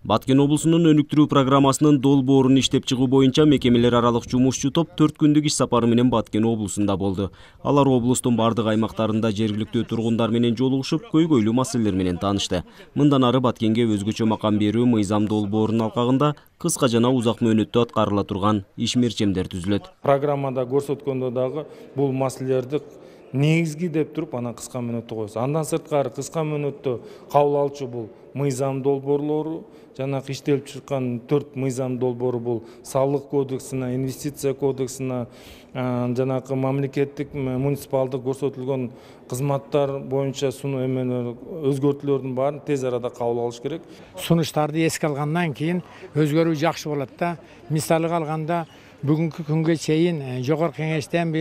Баткен облусунун өнүктүрүү программасынын долбоорун иштеп чыгуу боюнча мекемелер аралык жумушчу топ 4 күндүк иш сапары менен Баткен облусунда болду. Алар облустун бардык аймактарында жергиликтүү тургундар менен жолугушуп, көйгөйлүү маселелер менен таанышты. Мындан ары Баткенге өзгөчө макам берүү мыйзам долбоорунун алкагында кыска жана узак мөөнөттө аткарыла турган иш мерчемдер түзүлөт. Программада көрсөткөндө дагы бул маселелерди негизги деп туруп анан кыска мөөнөттө коебуз. Андан сырткары кыска мөөнөттө кабыл алчу бул мыйзам долбоорлору, жана иштелип чыккан 4 мыйзам долбоору бул салык кодексине, инвестиция кодексине, жанакы мамлекеттик муниципалдык көрсөтүлгөн кызматтар боюнча өзгөртүүлөрдүн баарын тез арада кабыл алыш керек. Сунуштарды эске алгандан кийин өзгөрүү жакшы болот да. Мисалга алганда бүгүнкү күнгө чейин жогорку кеңештен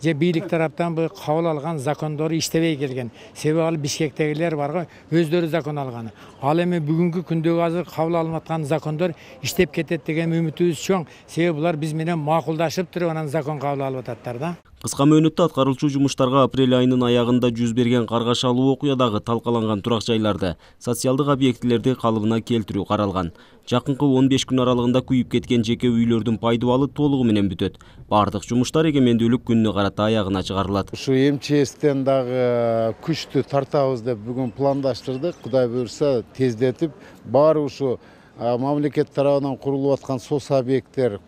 же бийлик тараптан кабыл алган закондор иштебей келген. Себеби ал Бишкектегилер барга өздөрү закон алган. Ал эми бүгүнкү күндөгү азыр кабыл алынып аткан закондор иштеп кетет деген үмүтүбүз чоң. Себеби булар биз менен макулдашып туруп анан закон кабыл алып ататтар да. Кыска мөөнөттө аткарылчу жумуштарга апрель айынын аягында жүз берген каргашалуу окуядагы талкаланган турак жайларды, социалдык объектилерди калыбына келтирүү каралган. Жакынкы 15 күн аралыгында күйүп кеткен жеке үйлөрдүн пайдубалы толугу менен бүтөт. Бардык жумуштар эгемендүүлүк күнүнө карата аягына чыгарылат. Ушу МЧСтен дагы күчтү тартабыз деп бүгүн пландаштырдык. Кудай буйрса тездетип баары ушу мамлекет тарабынан курулуп аткан сос объекттер,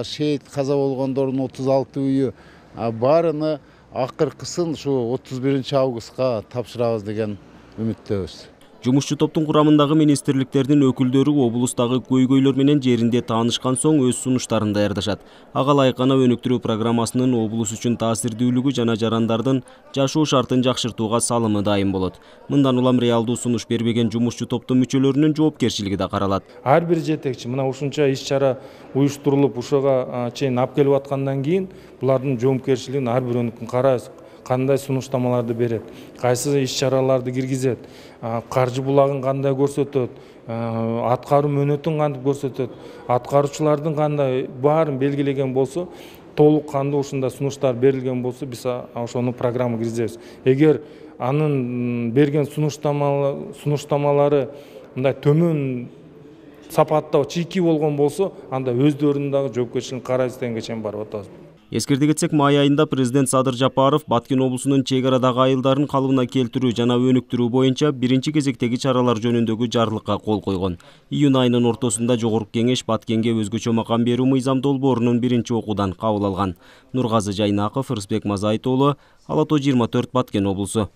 шейит каза болгондордун 36 үйү баарыны акыркысын ушу 31 августка тапшырабыз деген үмүттөбүз. Жумушчу топтун курамындагы министрликтердин өкүлдөрү облустагы көйгөйлөр менен жеринде таанышкан соң өз сунуштарын даярдашат. Ага ылайык гана өнүктүрүү программасынын облус үчүн таасирдүүлүгү жана жарандардын жашоо шартын жакшыртууга салымы дайым болот. Мындан улам реалдуу сунуш бербеген жумушчу топтун мүчөлөрүнүн жоопкерчилиги да каралат. Ар бир жетекчи мына ушунча иш-чара уюштурулуп ушуга чейин алып келип аткандан кийин булардын жоопкерчилигин ар бирөөнүкүн карайбыз. Кандай сунуштамаларды берет, кайсы иш-чараларды киргизет, каржы булагын кандай көрсөтөт, аткаруу мөөнөтүн кантип көрсөтөт, аткаруучулардын кандай баарын белгилеген болсо, толук кандуу ушундай сунуштар берилген болсо, биз ошону программага киргизебиз. Эгер анын берген сунуштамалары мындай төмөн сапатта чийки болгон болсо, анда өздөрүнүн дагы жоопкерчилигин карайбыз дегенге чейин барып атабыз. Эскерте кетсек, май айында президент Садыр Жапаров Баткен облусунун чек арадагы айылдарын калыбына келтирүү жана өнүктүрүү боюнча биринчи кезектеги чаралар жөнүндөгү жарлыкка кол койгон. Июнь айынын ортосунда Жогорку кеңеш Баткенге өзгөчө макам берүү мыйзам долбоорунун биринчи окуудан кабыл алган. Нургазы Жайнаков, Рысбек Мазайыт уулу, Ала Тоо 24, Баткен облусу.